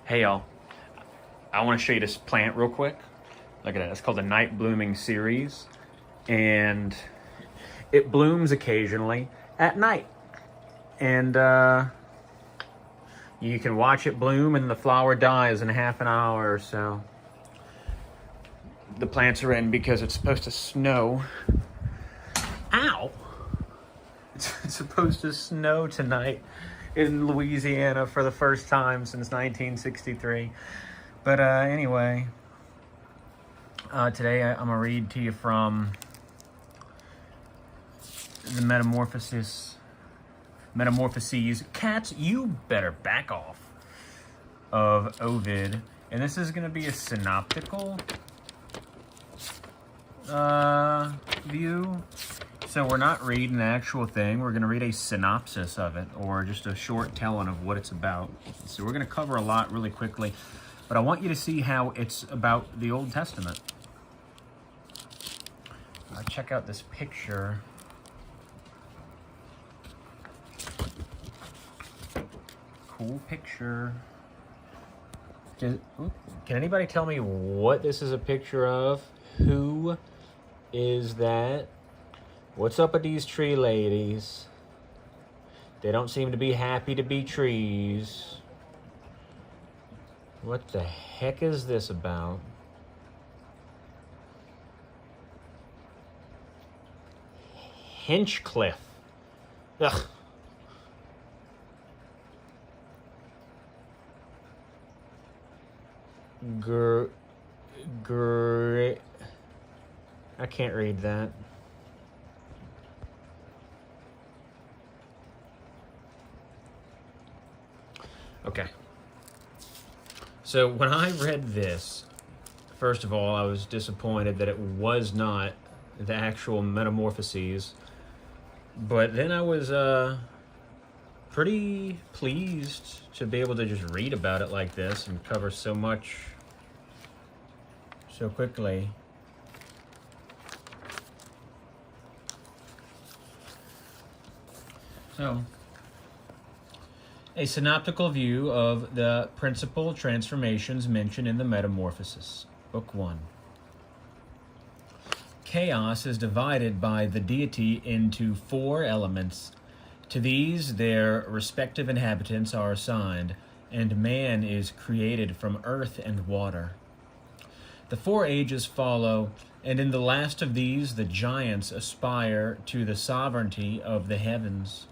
Hey y'all, I want to show you this plant real quick. Look at that, it's called the Night Blooming Series, and it blooms occasionally at night. And you can watch it bloom and the flower dies in half an hour or so. The plants are in because it's supposed to snow. Ow! It's supposed to snow tonight in Louisiana for the first time since 1963. But anyway, today I'm gonna read to you from the Metamorphosis. Cats, you better back off. Of Ovid. And this is gonna be a synoptical view. So we're not reading the actual thing, we're gonna read a synopsis of it, or just a short telling of what it's about. So we're gonna cover a lot really quickly, but I want you to see how it's about the Old Testament. Check out this picture. Cool picture. Can anybody tell me what this is a picture of? Who is that? What's up with these tree ladies? They don't seem to be happy to be trees. What the heck is this about? Hinchcliffe. Ugh. I can't read that. Okay. So when I read this, first of all, I was disappointed that it was not the actual Metamorphoses. But then I was pretty pleased to be able to just read about it like this and cover so much so quickly. So, a synoptical view of the principal transformations mentioned in the Metamorphosis, Book 1. Chaos is divided by the deity into 4 elements. To these, their respective inhabitants are assigned, and man is created from earth and water. The 4 ages follow, and in the last of these, the giants aspire to the sovereignty of the heavens.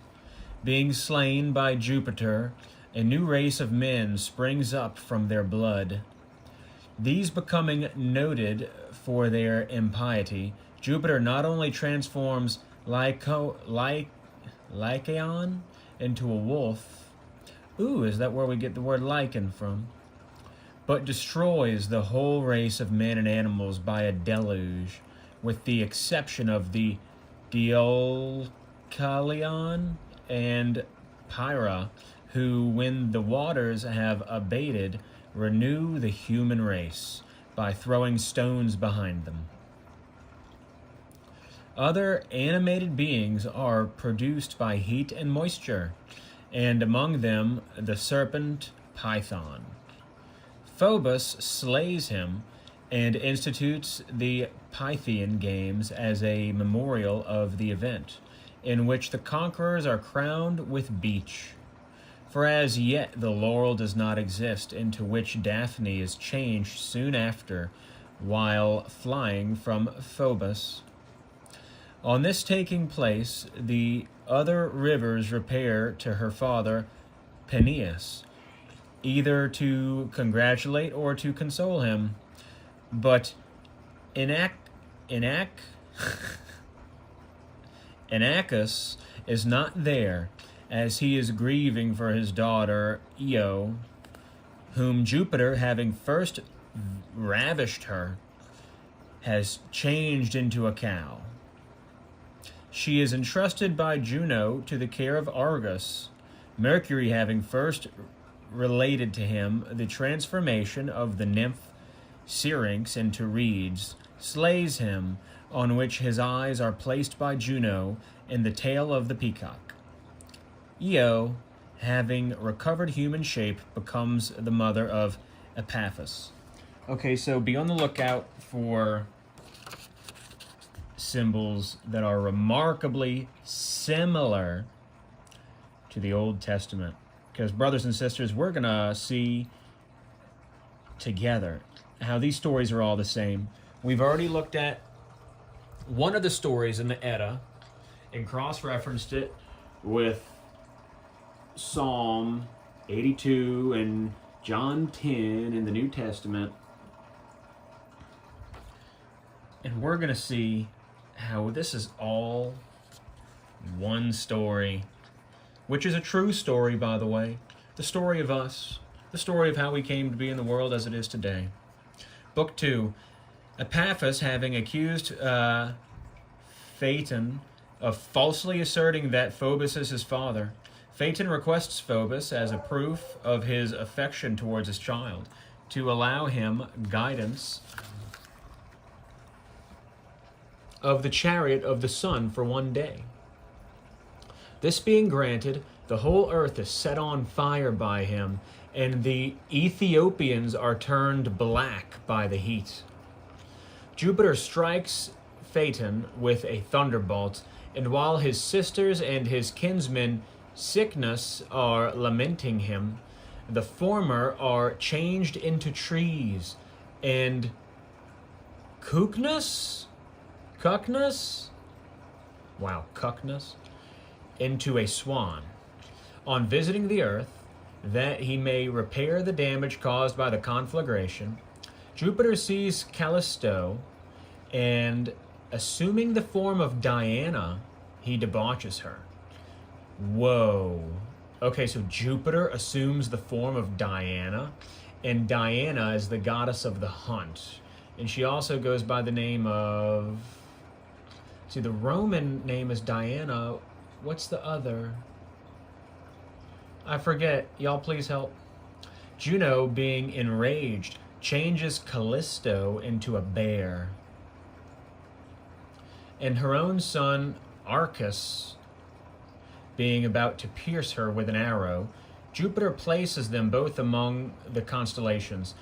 Being slain by Jupiter, a new race of men springs up from their blood. These becoming noted for their impiety, Jupiter not only transforms Lycaon into a wolf. Ooh, is that where we get the word lichen from? But destroys the whole race of men and animals by a deluge, with the exception of the Diolcalion and Pyra, who, when the waters have abated, renew the human race by throwing stones behind them. Other animated beings are produced by heat and moisture, and among them the serpent Python. Phobos slays him and institutes the Pythian Games as a memorial of the event, in which the conquerors are crowned with beech. For as yet the laurel does not exist, into which Daphne is changed soon after, while flying from Phobos. On this taking place, the other rivers repair to her father Peneus, either to congratulate or to console him. But Inachus is not there, as he is grieving for his daughter Io, whom Jupiter, having first ravished her, has changed into a cow. She is entrusted by Juno to the care of Argus, Mercury having first related to him the transformation of the nymph Syrinx into reeds, slays him, on which his eyes are placed by Juno in the tail of the peacock. Io, having recovered human shape, becomes the mother of Epaphras. Okay, so be on the lookout for symbols that are remarkably similar to the Old Testament. Because, brothers and sisters, we're going to see together how these stories are all the same. We've already looked at one of the stories in the Edda and cross-referenced it with Psalm 82 and John 10 in the New Testament. And we're going to see how this is all one story, which is a true story, by the way. The story of us, the story of how we came to be in the world as it is today. Book 2, Epaphras, having accused Phaeton of falsely asserting that Phobos is his father, Phaeton requests Phobos, as a proof of his affection towards his child, to allow him guidance of the chariot of the sun for one day. This being granted, the whole earth is set on fire by him, and the Ethiopians are turned black by the heat. Jupiter strikes Phaeton with a thunderbolt, and while his sisters and his kinsmen Cycnus are lamenting him, the former are changed into trees, and Cucnus into a swan. On visiting the earth, that he may repair the damage caused by the conflagration, Jupiter sees Callisto, and assuming the form of Diana, he debauches her. Whoa. Okay, so Jupiter assumes the form of Diana, and Diana is the goddess of the hunt. And she also goes by the name of... See, the Roman name is Diana. What's the other? I forget. Y'all please help. Juno, being enraged, changes Callisto into a bear. And her own son, Arcus, being about to pierce her with an arrow, Jupiter places them both among the constellations.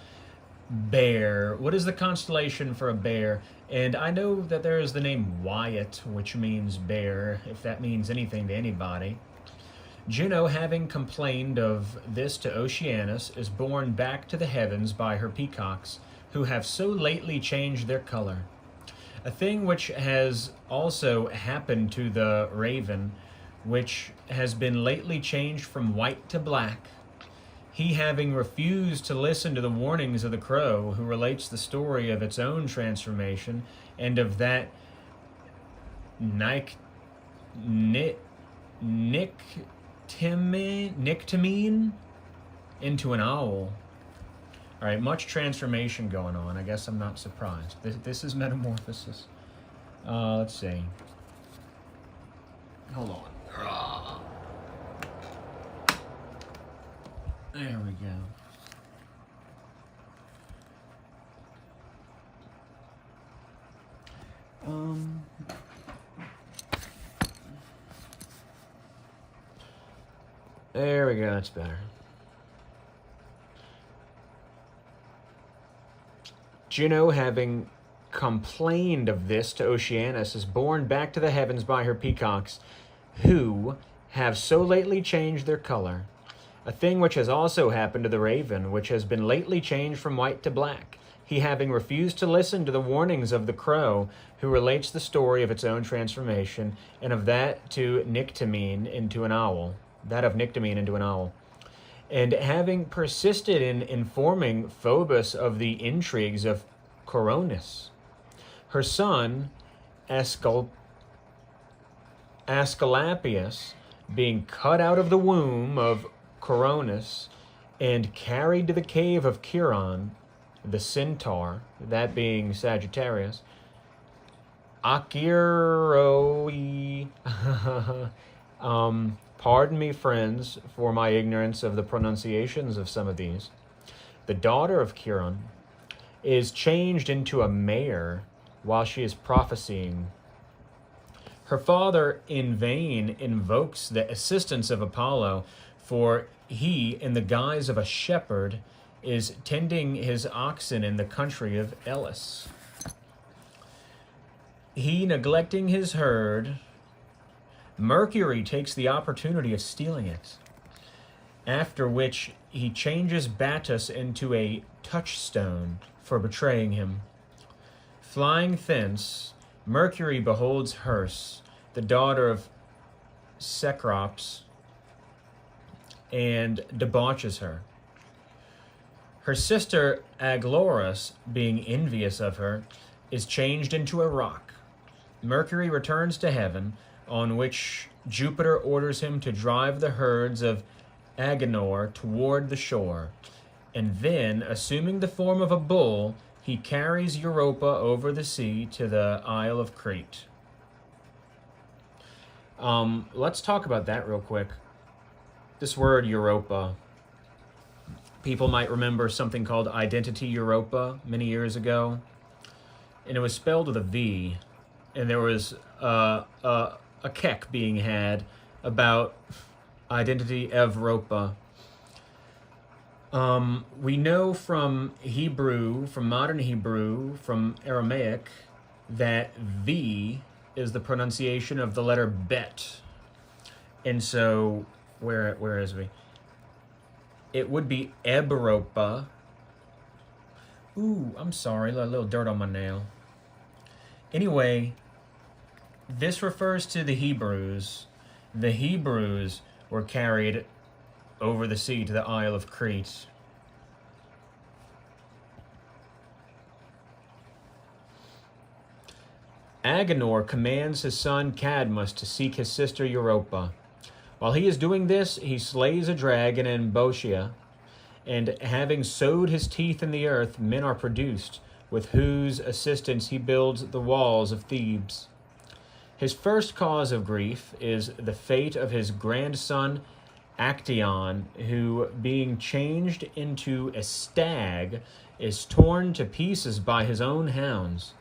Bear. What is the constellation for a bear? And I know that there is the name Wyatt, which means bear, if that means anything to anybody. Juno, having complained of this to Oceanus, is borne back to the heavens by her peacocks, who have so lately changed their color. A thing which has also happened to the raven, which has been lately changed from white to black, he having refused to listen to the warnings of the crow, who relates the story of its own transformation, and of that Nictamine into an owl. All right, much transformation going on. I guess I'm not surprised. This is Metamorphosis. Let's see. Hold on. There we go. There we go, that's better. Juno, having complained of this to Oceanus, is borne back to the heavens by her peacocks, who have so lately changed their color. A thing which has also happened to the raven, which has been lately changed from white to black, he having refused to listen to the warnings of the crow, who relates the story of its own transformation, and of that to Nictamine into an owl. And having persisted in informing Phobos of the intrigues of Coronis, her son, Asclepius, being cut out of the womb of Coronis and carried to the cave of Chiron, the centaur, that being Sagittarius, Achiroi, pardon me, friends, for my ignorance of the pronunciations of some of these, the daughter of Chiron, is changed into a mare while she is prophesying. Her father in vain invokes the assistance of Apollo, for he, in the guise of a shepherd, is tending his oxen in the country of Elis. He, neglecting his herd, Mercury takes the opportunity of stealing it, after which he changes Battus into a touchstone for betraying him. Flying thence, Mercury beholds Herse, the daughter of Cecrops, and debauches her. Her sister Aglaurus, being envious of her, is changed into a rock. Mercury returns to heaven, on which Jupiter orders him to drive the herds of Agenor toward the shore, and then, assuming the form of a bull, he carries Europa over the sea to the Isle of Crete. Let's talk about that real quick. This word Europa. People might remember something called Identity Europa many years ago, and it was spelled with a V, and there was a keck being had about Identity Evropa. We know from Hebrew, from modern Hebrew, from Aramaic, that V is the pronunciation of the letter Bet. And so, where is V? It would be Ebropa. Ooh, I'm sorry, a little dirt on my nail. Anyway, this refers to the Hebrews. The Hebrews were carried over the sea to the Isle of Crete. Agenor commands his son Cadmus to seek his sister Europa. While he is doing this, he slays a dragon in Boeotia, and having sowed his teeth in the earth, men are produced, with whose assistance he builds the walls of Thebes. His first cause of grief is the fate of his grandson Actaeon, who, being changed into a stag, is torn to pieces by his own hounds.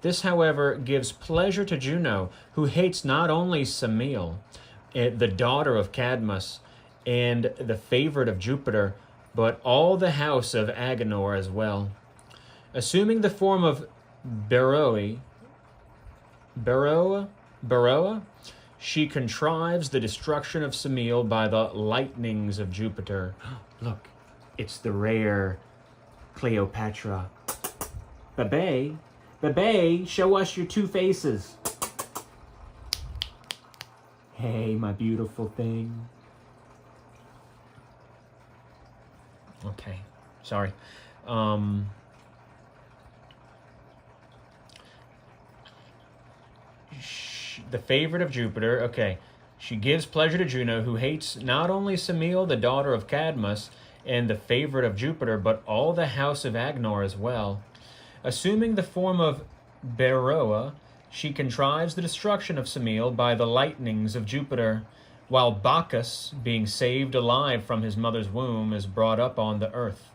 This, however, gives pleasure to Juno, who hates not only Semele, the daughter of Cadmus, and the favorite of Jupiter, but all the house of Agenor as well. Assuming the form of Beroa, she contrives the destruction of Semele by the lightnings of Jupiter. Look, it's the rare Cleopatra. Babe, show us your two faces. Hey, my beautiful thing. Okay, sorry. The favorite of Jupiter, okay. She gives pleasure to Juno, who hates not only Semele, the daughter of Cadmus, and the favorite of Jupiter, but all the house of Agenor as well. Assuming the form of Beroa, she contrives the destruction of Semele by the lightnings of Jupiter, while Bacchus, being saved alive from his mother's womb, is brought up on the earth.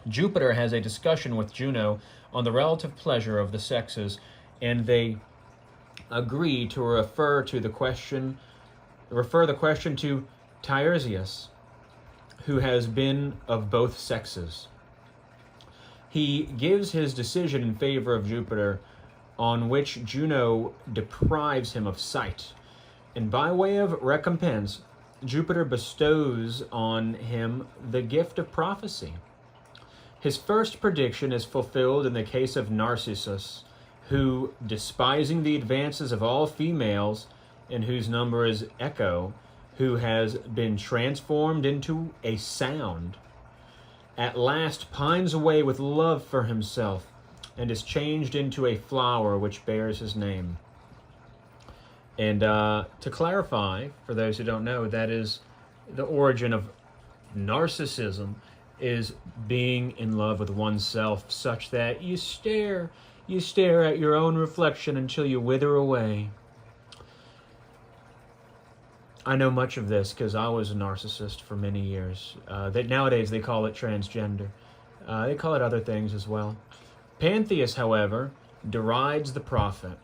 Jupiter has a discussion with Juno on the relative pleasure of the sexes, and they agree to refer the question to Tiresias, who has been of both sexes. He gives his decision in favor of Jupiter, on which Juno deprives him of sight, and by way of recompense, Jupiter bestows on him the gift of prophecy. His first prediction is fulfilled in the case of Narcissus, who, despising the advances of all females, in whose number is Echo, who has been transformed into a sound, at last pines away with love for himself, and is changed into a flower which bears his name. And to clarify, for those who don't know, that is the origin of narcissism, is being in love with oneself such that you stare at your own reflection until you wither away. I know much of this because I was a narcissist for many years. Nowadays they call it transgender. They call it other things as well. Pantheus, however, derides the prophet,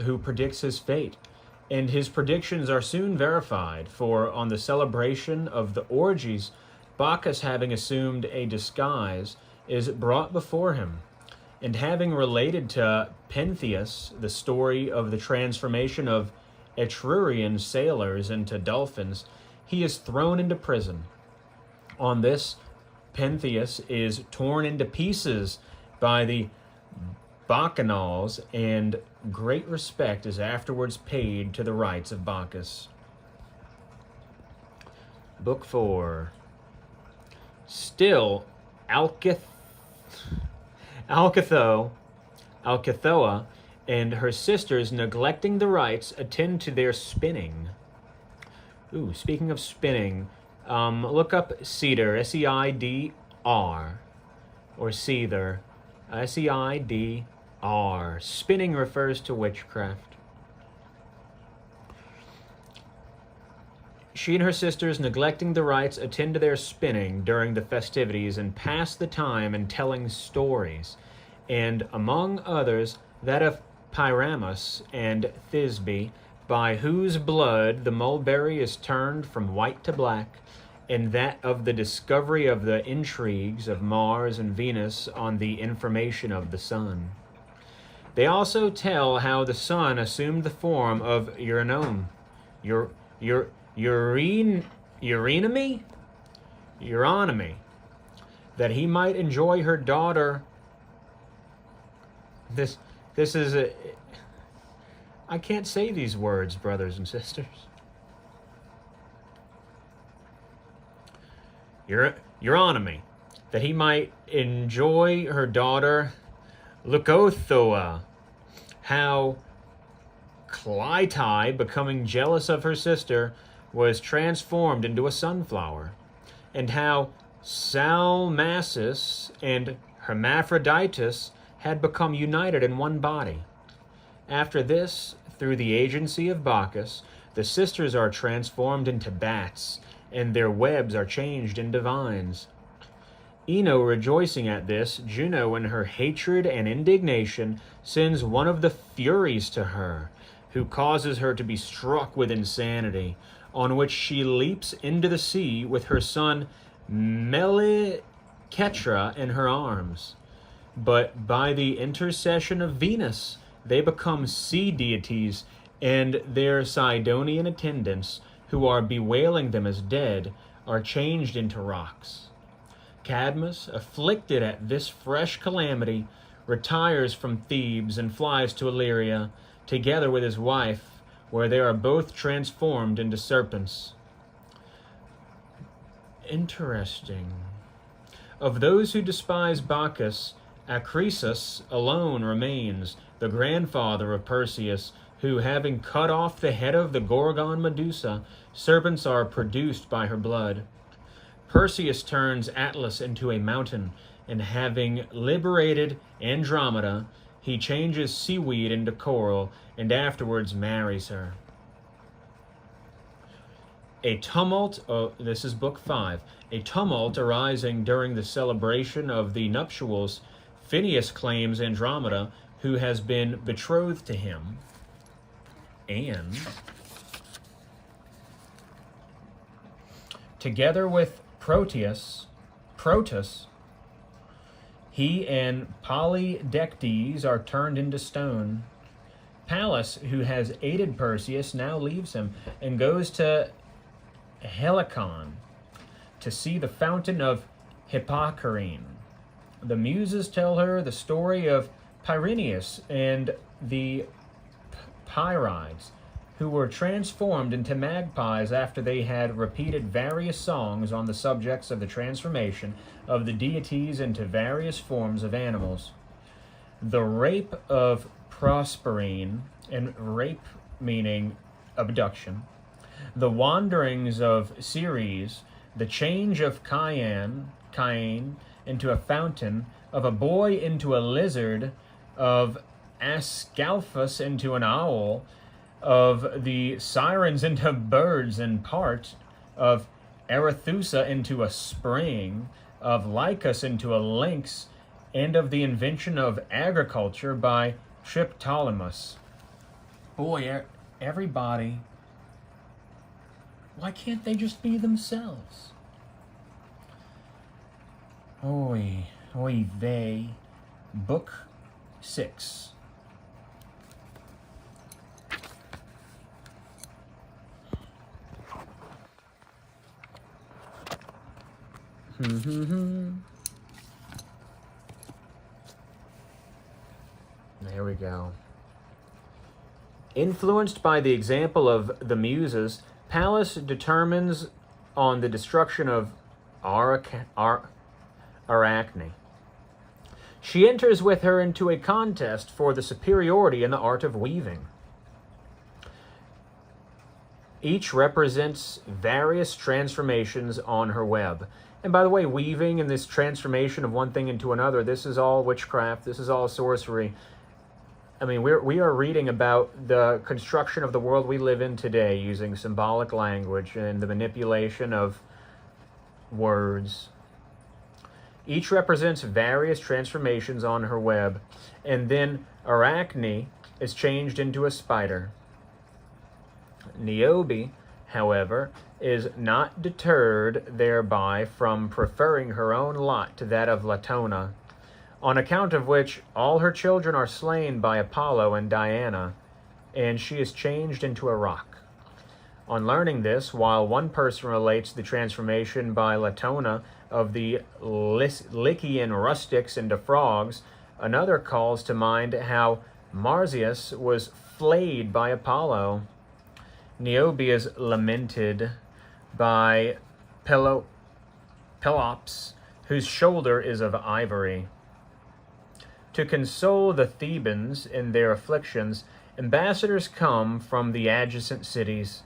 who predicts his fate, and his predictions are soon verified, for on the celebration of the orgies, Bacchus, having assumed a disguise, is brought before him, and having related to Pentheus the story of the transformation of Etrurian sailors into dolphins, he is thrown into prison. On this, Pentheus is torn into pieces by the Bacchanals, and great respect is afterwards paid to the rites of Bacchus. Book 4. Still, Alcathoa and her sisters, neglecting the rites, attend to their spinning. Ooh, speaking of spinning, look up cedar, S-E-I-D-R, or seether, S-E-I-D-R. Spinning refers to witchcraft. She and her sisters, neglecting the rites, attend to their spinning during the festivities and pass the time in telling stories, and among others that of Pyramus and Thisbe, by whose blood the mulberry is turned from white to black, and that of the discovery of the intrigues of Mars and Venus on the information of the sun. They also tell how the sun assumed the form of Eurynomy, that he might enjoy her daughter. This is a... I can't say these words, brothers and sisters. Eurynomy, that he might enjoy her daughter Leucothoa, how Clytie, becoming jealous of her sister, was transformed into a sunflower, and how Salmacis and Hermaphroditus had become united in one body. After this, through the agency of Bacchus, the sisters are transformed into bats, and their webs are changed into vines. Ino, rejoicing at this, Juno, in her hatred and indignation, sends one of the Furies to her, who causes her to be struck with insanity, on which she leaps into the sea with her son Melicetra in her arms. But by the intercession of Venus, they become sea deities, and their Sidonian attendants, who are bewailing them as dead, are changed into rocks. Cadmus, afflicted at this fresh calamity, retires from Thebes and flies to Illyria, together with his wife, where they are both transformed into serpents. Interesting. Of those who despise Bacchus, Acrisius alone remains, the grandfather of Perseus, who, having cut off the head of the Gorgon Medusa, serpents are produced by her blood. Perseus turns Atlas into a mountain, and having liberated Andromeda, he changes seaweed into coral, and afterwards marries her. A tumult, this is book 5, a tumult arising during the celebration of the nuptials, Phineus claims Andromeda, who has been betrothed to him, and together with Protus, he and Polydectes are turned into stone. Pallas, who has aided Perseus, now leaves him and goes to Helicon to see the fountain of Hippocrene. The Muses tell her the story of Pyreneus and the Pyrides, who were transformed into magpies after they had repeated various songs on the subjects of the transformation of the deities into various forms of animals. The rape of Proserpine, and rape meaning abduction, the wanderings of Ceres, the change of Cain into a fountain, of a boy into a lizard, of Ascalphus into an owl, of the sirens into birds in part, of Arethusa into a spring, of Lycus into a lynx, and of the invention of agriculture by Triptolemus. Boy, everybody, why can't they just be themselves? Oy vey. Book 6. There we go. Influenced by the example of the Muses, Pallas determines on the destruction of Arachne. She enters with her into a contest for the superiority in the art of weaving. Each represents various transformations on her web. And by the way, weaving and this transformation of one thing into another, this is all witchcraft, this is all sorcery. I mean, we are reading about the construction of the world we live in today using symbolic language and the manipulation of words. Each represents various transformations on her web, and then Arachne is changed into a spider. Niobe, however, is not deterred thereby from preferring her own lot to that of Latona, on account of which all her children are slain by Apollo and Diana, and she is changed into a rock. On learning this, while one person relates the transformation by Latona of the Lycian rustics into frogs, another calls to mind how Marsyas was flayed by Apollo. Niobe is lamented by Pelops, whose shoulder is of ivory. To console the Thebans in their afflictions, ambassadors come from the adjacent cities.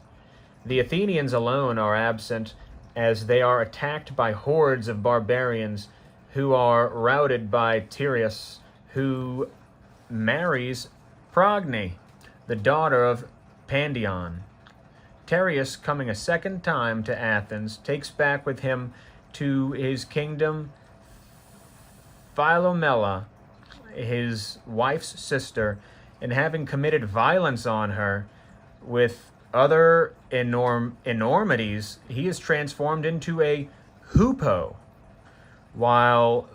The Athenians alone are absent, as they are attacked by hordes of barbarians who are routed by Tereus, who marries Progne, the daughter of Pandion. Tereus, coming a second time to Athens, takes back with him to his kingdom Philomela, his wife's sister, and having committed violence on her with other enormities, he is transformed into a hoopoe, while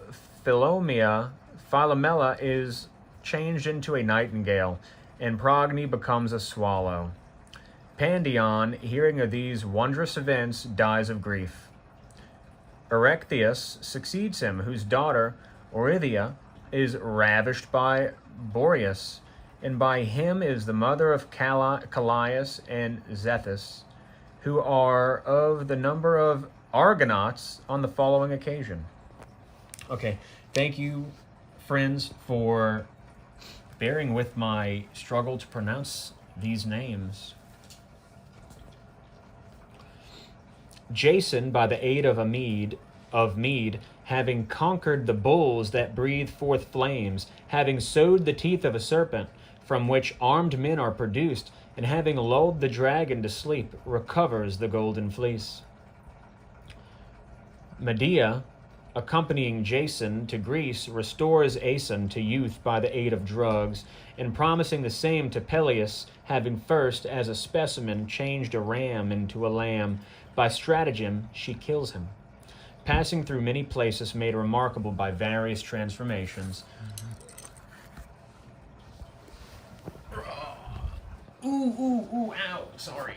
Philomela is changed into a nightingale, and Progne becomes a swallow. Pandion, hearing of these wondrous events, dies of grief. Erechtheus succeeds him, whose daughter, Orithyia, is ravished by Boreas, and by him is the mother of Callias and Zethus, who are of the number of Argonauts on the following occasion. Okay, thank you, friends, for bearing with my struggle to pronounce these names. Jason, by the aid of Mede, having conquered the bulls that breathe forth flames, having sowed the teeth of a serpent, from which armed men are produced, and having lulled the dragon to sleep, recovers the golden fleece. Medea, accompanying Jason to Greece, restores Aeson to youth by the aid of drugs, and promising the same to Peleus, having first, as a specimen, changed a ram into a lamb, by stratagem she kills him, passing through many places made remarkable by various transformations. Ooh, ow, sorry.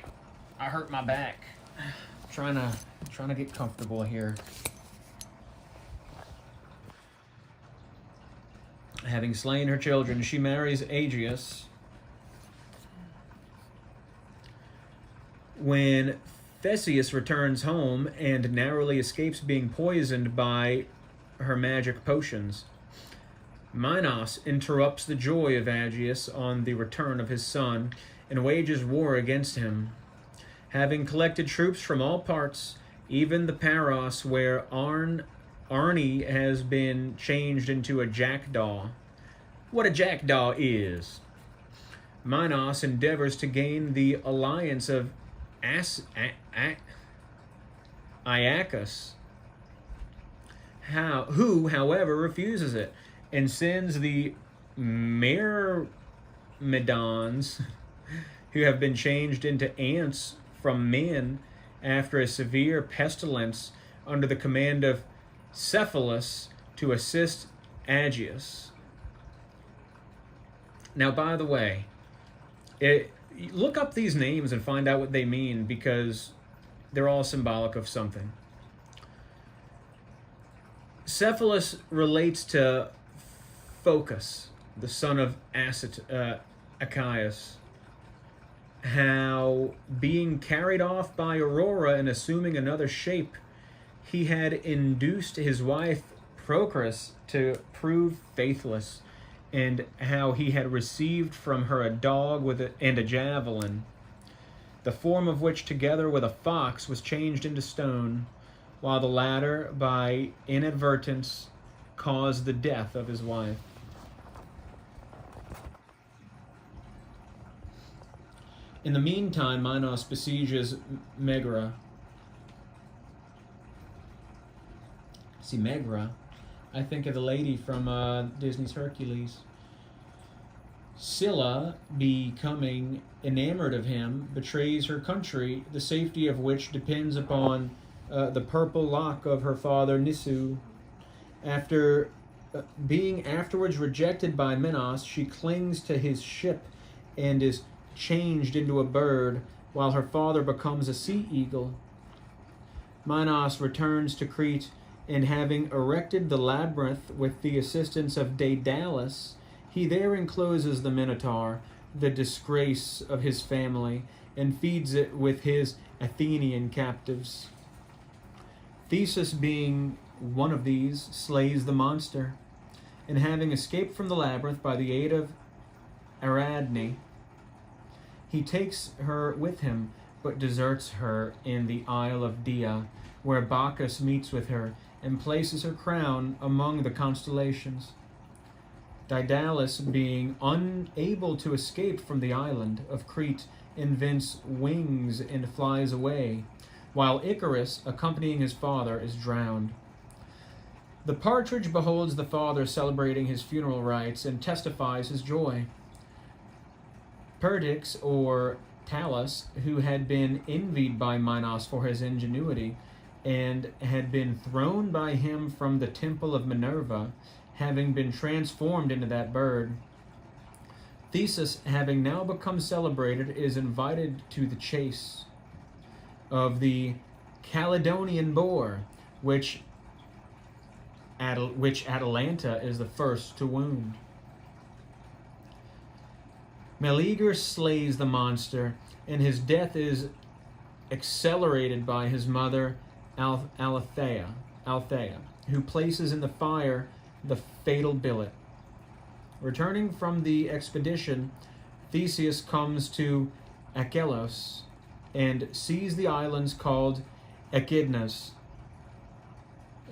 I hurt my back. Trying to get comfortable here. Having slain her children, she marries Aegeus. When Theseus returns home and narrowly escapes being poisoned by her magic potions, Minos interrupts the joy of Aegeus on the return of his son and wages war against him. Having collected troops from all parts, even the Paros where Arne has been changed into a jackdaw. What a jackdaw is! Minos endeavors to gain the alliance of Iacchus, who, however, refuses it, and sends the Myrmidons who have been changed into ants from men after a severe pestilence under the command of Cephalus to assist Aegeus. Now, by the way, look up these names and find out what they mean, because they're all symbolic of something. Cephalus relates to Phocus, the son of Achaeus, how being carried off by Aurora and assuming another shape, he had induced his wife Procrus to prove faithless, and how he had received from her a dog and a javelin, the form of which together with a fox was changed into stone, while the latter by inadvertence caused the death of his wife. In the meantime, Minos besieges Megara. See, Megara, I think of the lady from Disney's Hercules. Scylla, becoming enamored of him, betrays her country, the safety of which depends upon the purple lock of her father Nisu. After being afterwards rejected by Minos, she clings to his ship and is changed into a bird, while her father becomes a sea eagle. Minos returns to Crete, and having erected the labyrinth with the assistance of Daedalus, he there encloses the Minotaur, the disgrace of his family, and feeds it with his Athenian captives. Theseus, being one of these, slays the monster, and having escaped from the labyrinth by the aid of Ariadne, he takes her with him, but deserts her in the Isle of Dia, where Bacchus meets with her and places her crown among the constellations. Daedalus, being unable to escape from the island of Crete, invents wings and flies away, while Icarus, accompanying his father, is drowned. The partridge beholds the father celebrating his funeral rites and testifies his joy. Perdix, or Talus, who had been envied by Minos for his ingenuity, and had been thrown by him from the temple of Minerva, having been transformed into that bird. Theseus, having now become celebrated, is invited to the chase of the Caledonian boar, which Atalanta is the first to wound. Meleager slays the monster, and his death is accelerated by his mother Althea, who places in the fire the fatal billet. Returning from the expedition, Theseus comes to Achelos and sees the islands called Echidnas,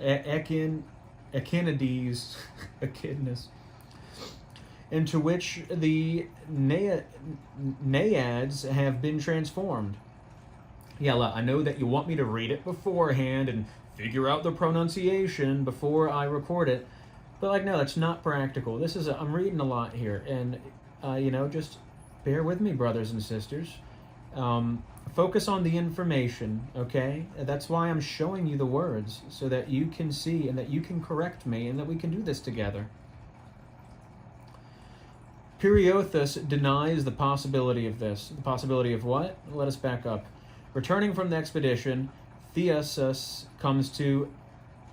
Echinides, Echidnas, into which the naiads have been transformed. Yeah, I know that you want me to read it beforehand and figure out the pronunciation before I record it, but no, it's not practical. I'm reading a lot here, and just bear with me, brothers and sisters. Focus on the information, okay? That's why I'm showing you the words, so that you can see and that you can correct me and that we can do this together. Periothus denies the possibility of this. The possibility of what? Let us back up. Returning from the expedition, Theseus comes to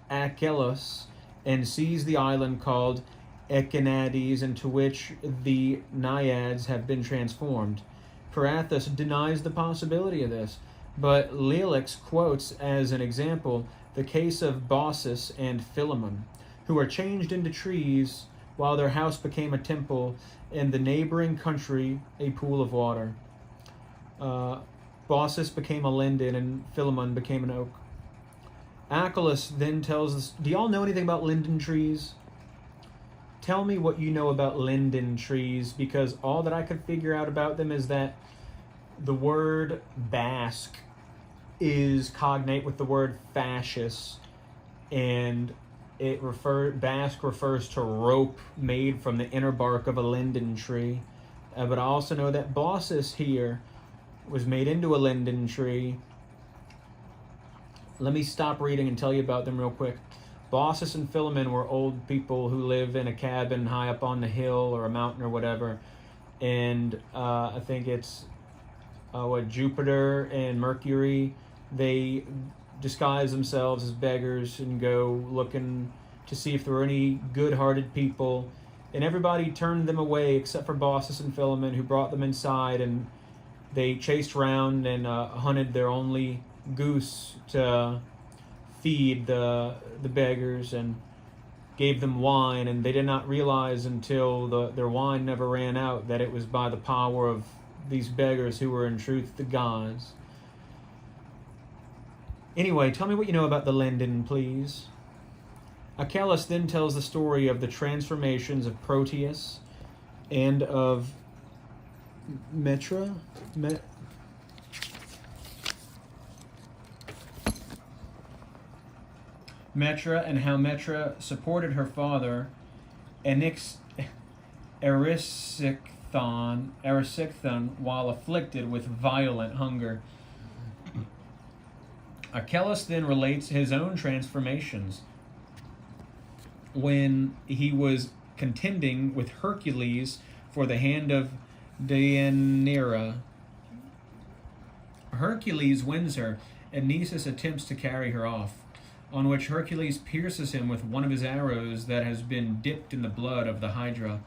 Achelos and sees the island called Echinades, into which the naiads have been transformed. Periothus denies the possibility of this, but Leolix quotes as an example the case of Baucis and Philemon, who are changed into trees while their house became a temple and the neighboring country a pool of water. Baucis became a linden and Philemon became an oak. Aeschylus then tells us, do y'all know anything about linden trees? Tell me what you know about linden trees, because all that I could figure out about them is that the word Basque is cognate with the word fascis, and Basque refers to rope made from the inner bark of a linden tree, But I also know that Baucis here was made into a linden tree. Let me stop reading and tell you about them real quick. Baucis and Philemon were old people who live in a cabin high up on the hill or a mountain or whatever. And I think it's Jupiter and Mercury, they disguise themselves as beggars and go looking to see if there were any good-hearted people. And everybody turned them away except for Baucis and Philemon, who brought them inside, and they chased around and hunted their only goose to feed the beggars and gave them wine. And they did not realize until their wine never ran out that it was by the power of these beggars who were in truth the gods. Anyway, tell me what you know about the linden, please. Achilles then tells the story of the transformations of Proteus and of Metra, and how Metra supported her father, Erysichthon, while afflicted with violent hunger. Achilles then relates his own transformations when he was contending with Hercules for the hand of Deianira. Hercules wins her, and Nisus attempts to carry her off, on which Hercules pierces him with one of his arrows that has been dipped in the blood of the Hydra.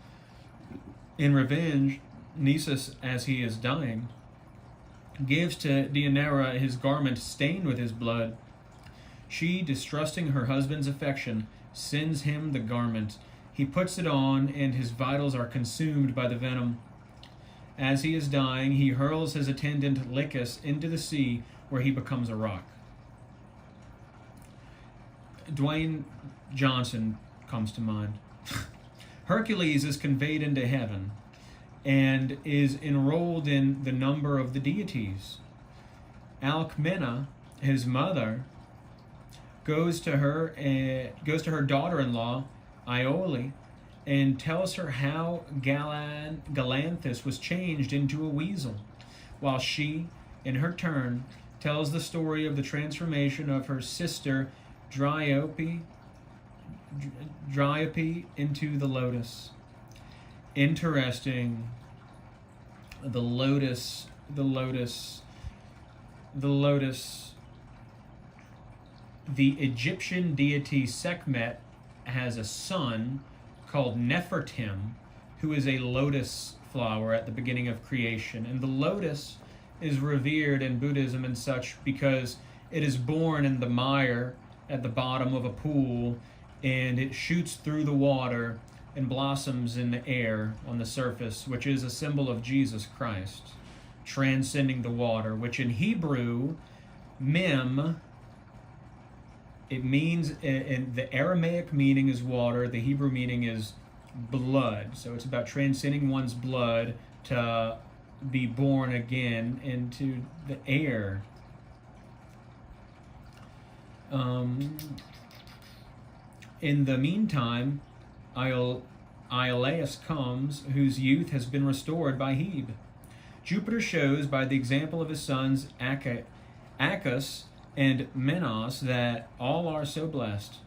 In revenge, Nisus, as he is dying, gives to Deianira his garment stained with his blood. She, distrusting her husband's affection, sends him the garment. He puts it on, and his vitals are consumed by the venom. As he is dying, he hurls his attendant Lycus into the sea, where he becomes a rock. Dwayne Johnson comes to mind. Hercules is conveyed into heaven and is enrolled in the number of the deities. Alcmena, his mother, goes to her daughter-in-law, Iole, and tells her how Galanthus was changed into a weasel, while she, in her turn, tells the story of the transformation of her sister Dryope into the lotus. Interesting. The lotus. The Egyptian deity Sekhmet has a son called Nefertim, who is a lotus flower at the beginning of creation. And the lotus is revered in Buddhism and such because it is born in the mire at the bottom of a pool, and it shoots through the water and blossoms in the air on the surface, which is a symbol of Jesus Christ, transcending the water, which in Hebrew, mem, it means, in the Aramaic meaning is water, the Hebrew meaning is blood. So it's about transcending one's blood to be born again into the air. In the meantime, Iolaus comes, whose youth has been restored by Hebe. Jupiter shows by the example of his sons Acus and Menos that all are so blessed.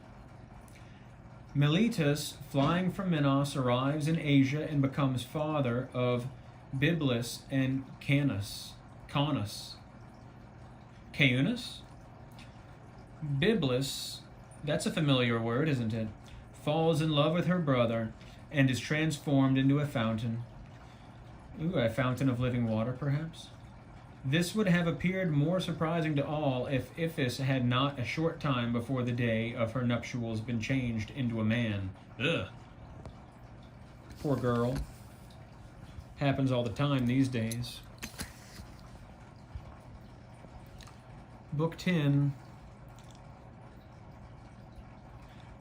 Meletus, flying from Menos, arrives in Asia and becomes father of Byblis and Caunus. Byblis, that's a familiar word, isn't it? Falls in love with her brother and is transformed into a fountain. A fountain of living water, perhaps? This would have appeared more surprising to all if Iphis had not a short time before the day of her nuptials been changed into a man. Ugh. Poor girl. Happens all the time these days. Book 10.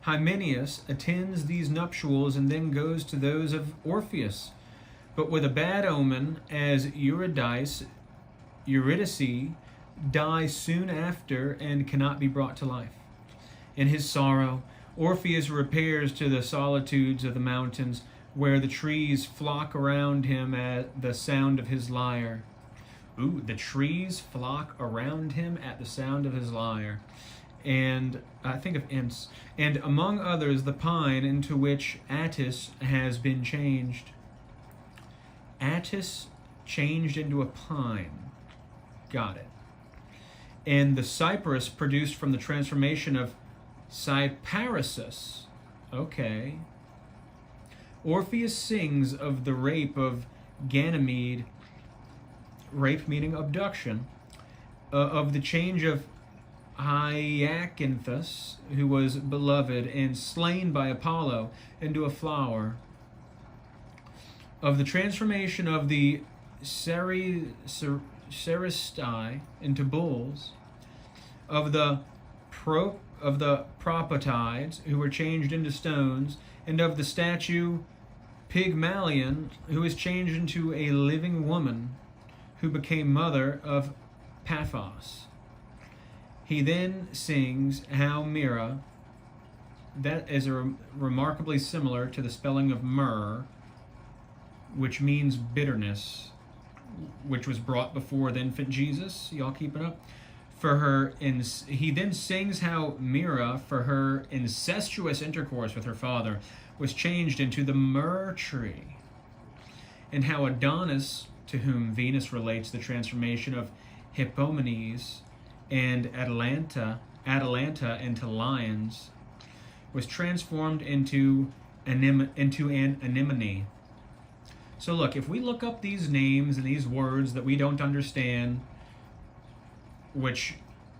Hymenaeus attends these nuptials and then goes to those of Orpheus, but with a bad omen, as Eurydice dies soon after and cannot be brought to life. In his sorrow, Orpheus repairs to the solitudes of the mountains, where the trees flock around him at the sound of his lyre. Ooh, the trees flock around him at the sound of his lyre. And I think of imps. And among others, the pine into which Attis has been changed. Attis changed into a pine. Got it. And the cypress produced from the transformation of Cyparissus. Okay. Orpheus sings of the rape of Ganymede, rape meaning abduction, of the change of Hyacinthus, who was beloved and slain by Apollo, into a flower, of the transformation of the Ceristai into bulls, of the Propotides, who were changed into stones, and of the statue Pygmalion, who was changed into a living woman, who became mother of Paphos. He then sings how Myrrha, that is remarkably similar to the spelling of myrrh, which means bitterness, which was brought before the infant Jesus. Y'all keeping up? He then sings how Myrrha, for her incestuous intercourse with her father, was changed into the myrrh tree, and how Adonis, to whom Venus relates the transformation of Hippomenes and Atalanta into lions, was transformed into an anemone. So look, if we look up these names and these words that we don't understand, which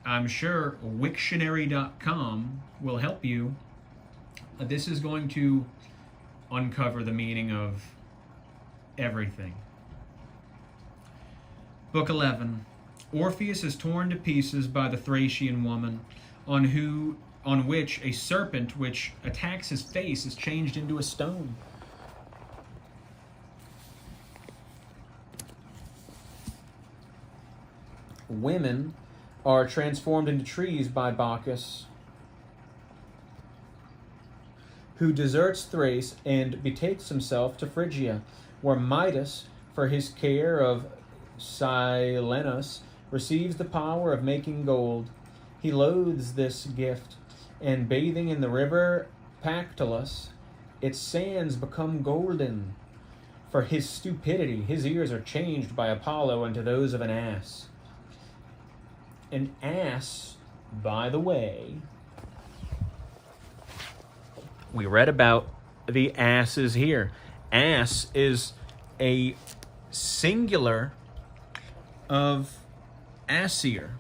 I'm sure Wiktionary.com will help you, this is going to uncover the meaning of everything. Book 11. Orpheus is torn to pieces by the Thracian woman, on which a serpent which attacks his face is changed into a stone. Women are transformed into trees by Bacchus, who deserts Thrace and betakes himself to Phrygia, where Midas, for his care of Silenus, receives the power of making gold. He loathes this gift, and bathing in the river Pactolus, its sands become golden. For his stupidity, his ears are changed by Apollo into those of an ass. An ass, by the way, we read about the asses here. Ass is a singular of Aesir.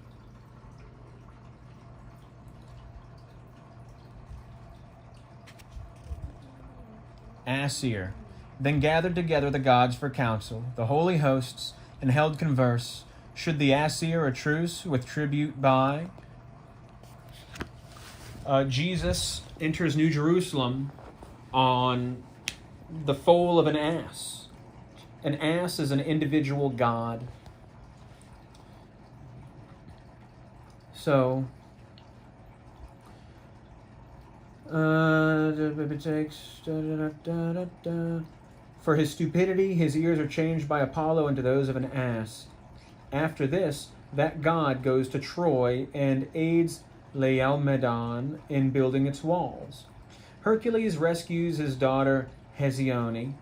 Aesir. Then gathered together the gods for council, the holy hosts, and held converse. Should the Aesir a truce with tribute buy? Jesus enters New Jerusalem on the foal of an ass. An ass is an individual god. So, for his stupidity, his ears are changed by Apollo into those of an ass. After this, that god goes to Troy and aids Laomedon in building its walls. Hercules rescues his daughter Hesione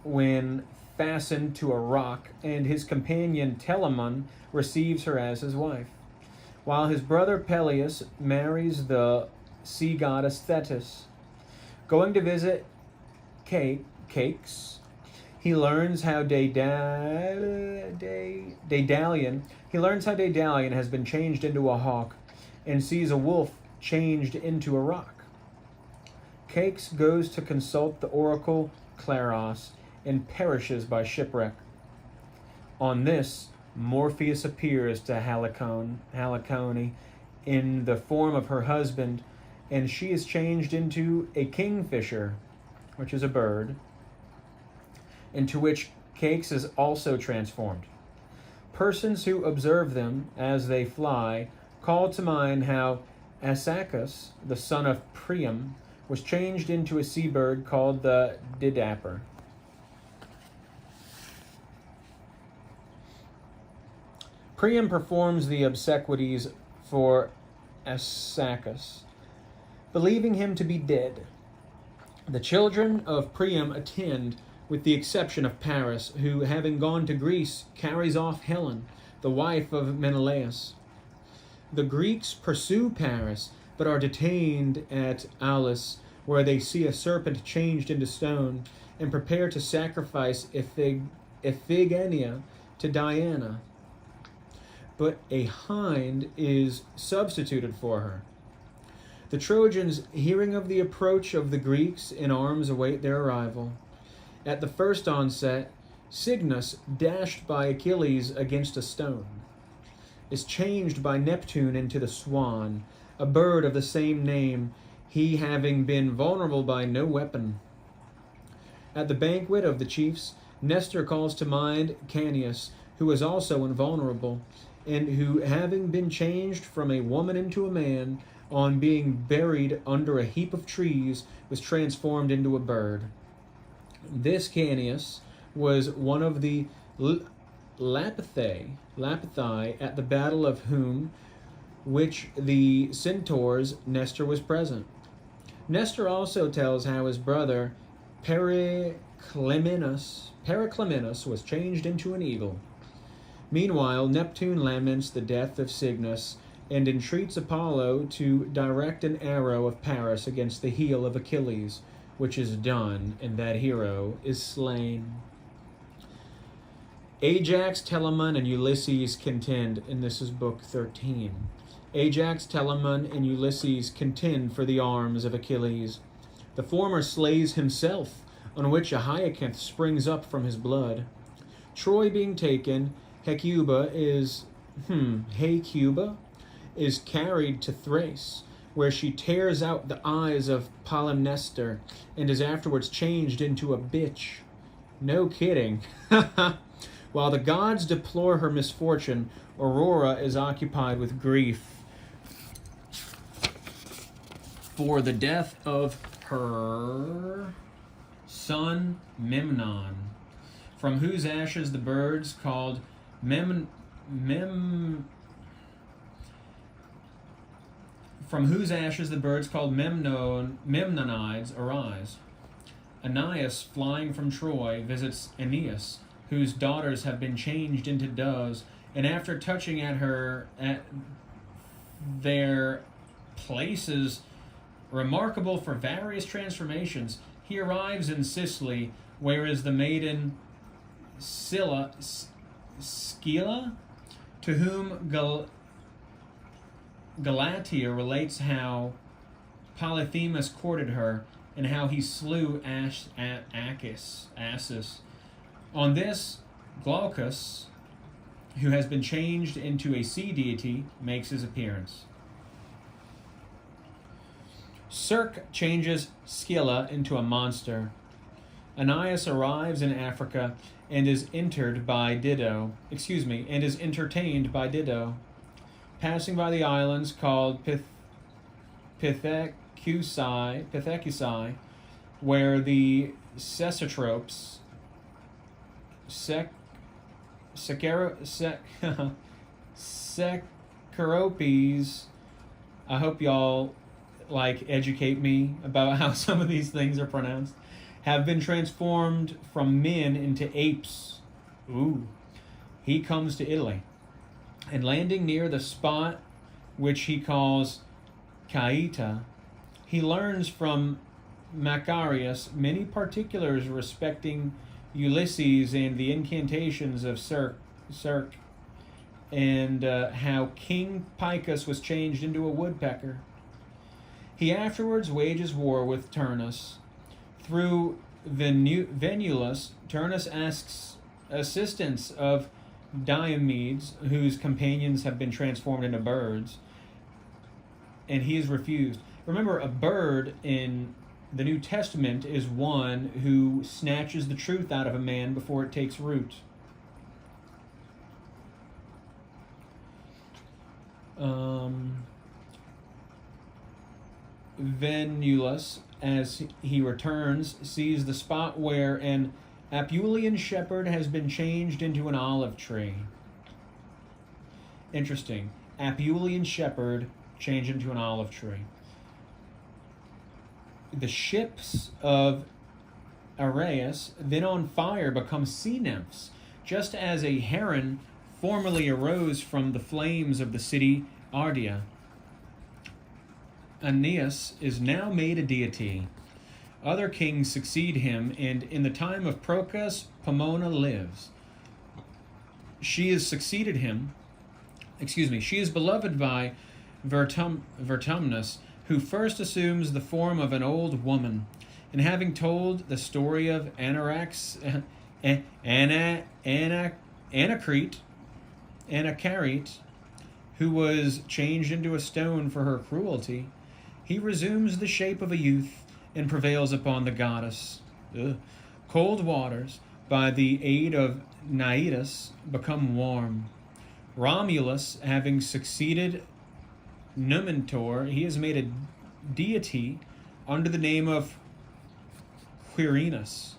when fastened to a rock, and his companion Telamon receives her as his wife, while his brother Peleus marries the sea goddess Thetis. Going to visit Cakes, he learns how Daedalian has been changed into a hawk, and sees a wolf changed into a rock. Cakes goes to consult the oracle Claros and perishes by shipwreck. On this, Morpheus appears to Halicone in the form of her husband, and she is changed into a kingfisher, which is a bird, into which Cakes is also transformed. Persons who observe them as they fly call to mind how Asacus, the son of Priam, was changed into a seabird called the didapper. Priam performs the obsequies for Asacus, believing him to be dead. The children of Priam attend, with the exception of Paris, who, having gone to Greece, carries off Helen, the wife of Menelaus. The Greeks pursue Paris, but are detained at Aulis, where they see a serpent changed into stone, and prepare to sacrifice Iphigenia to Diana. But a hind is substituted for her. The Trojans, hearing of the approach of the Greeks in arms, await their arrival. At the first onset, Cygnus, dashed by Achilles against a stone, is changed by Neptune into the swan, a bird of the same name, he having been vulnerable by no weapon. At the banquet of the chiefs, Nestor calls to mind Canius, who was also invulnerable, and who, having been changed from a woman into a man, on being buried under a heap of trees, was transformed into a bird. This Canius was one of the Lapithae at the battle of whom, which the centaurs, Nestor was present. Nestor also tells how his brother Periclymenus was changed into an eagle. Meanwhile, Neptune laments the death of Cygnus and entreats Apollo to direct an arrow of Paris against the heel of Achilles, which is done, and that hero is slain. Ajax, Telamon, and Ulysses contend, and this is book 13. Ajax, Telamon, and Ulysses contend for the arms of Achilles. The former slays himself, on which a hyacinth springs up from his blood. Troy being taken, Hecuba is carried to Thrace, where she tears out the eyes of Polymnestor and is afterwards changed into a bitch. No kidding. While the gods deplore her misfortune, Aurora is occupied with grief for the death of her son Memnon, from whose ashes the birds called Memnonides arise. Aeneas, flying from Troy, visits Aeneas, whose daughters have been changed into doves, and after touching at their places remarkable for various transformations, he arrives in Sicily, where is the maiden Scylla, to whom Galatea relates how Polyphemus courted her, and how he slew Acis. On this, Glaucus, who has been changed into a sea deity, makes his appearance. Circe changes Scylla into a monster. Aeneas arrives in Africa and is entertained by Dido. Passing by the islands called Pithecusae, where the Cecropes, Seceropes, I hope y'all educate me about how some of these things are pronounced, have been transformed from men into apes. Ooh. He comes to Italy, and landing near the spot which he calls Caeta, he learns from Macarius many particulars respecting Ulysses and the incantations of Circe, and how King Picus was changed into a woodpecker. He afterwards wages war with Turnus. Through Venulus, Turnus asks assistance of Diomedes, whose companions have been transformed into birds, and he is refused. Remember, a bird in the New Testament is one who snatches the truth out of a man before it takes root. Venulus, as he returns, sees the spot where an Apulian shepherd has been changed into an olive tree. Interesting. Apulian shepherd changed into an olive tree. The ships of Areus, then on fire, become sea nymphs, just as a heron formerly arose from the flames of the city Ardea. Aeneas is now made a deity. Other kings succeed him, and in the time of Procas, Pomona lives. She is beloved by Vertumnus, who first assumes the form of an old woman, and having told the story of Anacharete, who was changed into a stone for her cruelty, he resumes the shape of a youth and prevails upon the goddess. Cold waters, by the aid of Naidas, become warm. Romulus, having succeeded Numentor, he is made a deity under the name of Quirinus,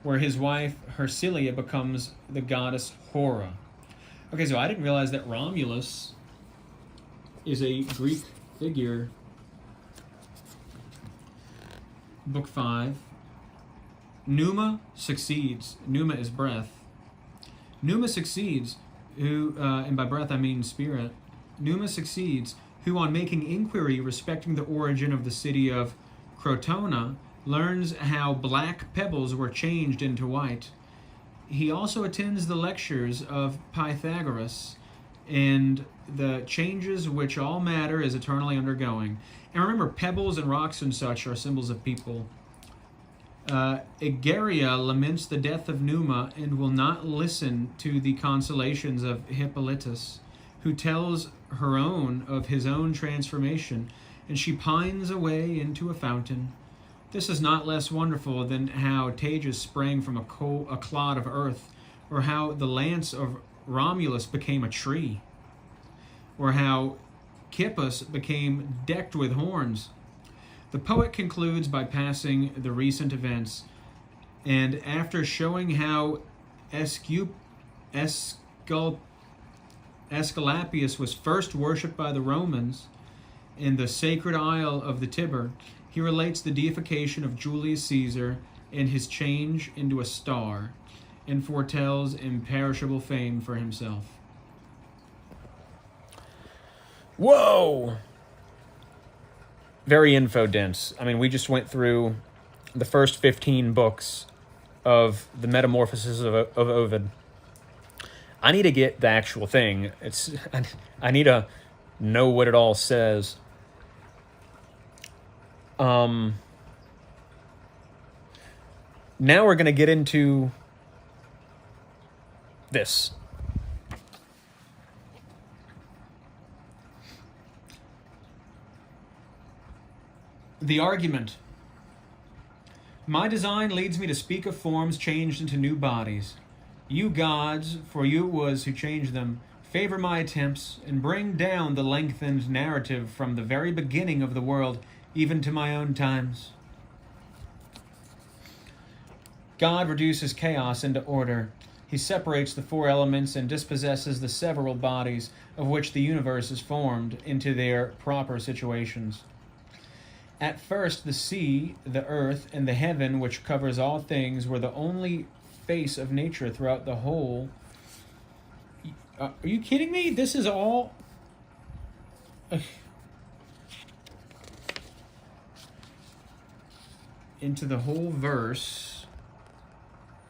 where his wife Hersilia becomes the goddess Hora. Okay, so I didn't realize that Romulus is a Greek figure. Book 5. Numa succeeds. Numa is breath. Numa succeeds, who, and by breath I mean spirit. Numa succeeds, who on making inquiry respecting the origin of the city of Crotona, learns how black pebbles were changed into white. He also attends the lectures of Pythagoras and the changes which all matter is eternally undergoing. And remember, pebbles and rocks and such are symbols of people. Egeria laments the death of Numa and will not listen to the consolations of Hippolytus, who tells her own of his own transformation, and she pines away into a fountain. This is not less wonderful than how Tejas sprang from a clod of earth, or how the lance of Romulus became a tree, or how Kippus became decked with horns. The poet concludes by passing the recent events, and after showing how Aesculapius was first worshipped by the Romans in the sacred isle of the Tiber, he relates the deification of Julius Caesar and his change into a star, and foretells imperishable fame for himself. Whoa! Very info-dense. I mean, we just went through the first 15 books of the Metamorphosis of Ovid. I need to get the actual thing. I need to know what it all says. Now we're going to get into this. The argument. My design leads me to speak of forms changed into new bodies. You gods, for you it was who changed them, favor my attempts and bring down the lengthened narrative from the very beginning of the world, even to my own times. God reduces chaos into order. He separates the four elements and dispossesses the several bodies of which the universe is formed into their proper situations. At first, the sea, the earth, and the heaven, which covers all things, were the only face of nature throughout the whole. Are you kidding me? This is all... into the whole verse.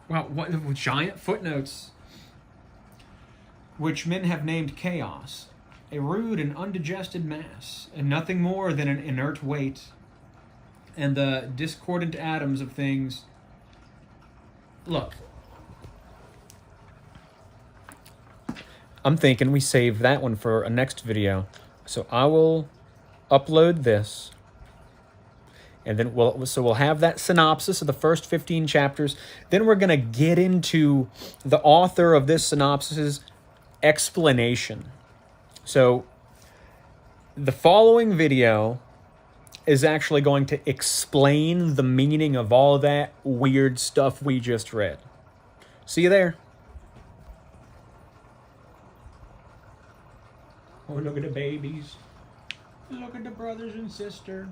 Wow, what giant footnotes. Which men have named chaos, a rude and undigested mass, and nothing more than an inert weight, and the discordant atoms of things. Look, I'm thinking we save that one for a next video. So I will upload this, and then we'll have that synopsis of the first 15 chapters. Then we're going to get into the author of this synopsis's explanation. So the following video is actually going to explain the meaning of all that weird stuff we just read. See you there. Oh, look at the babies. Look at the brothers and sister.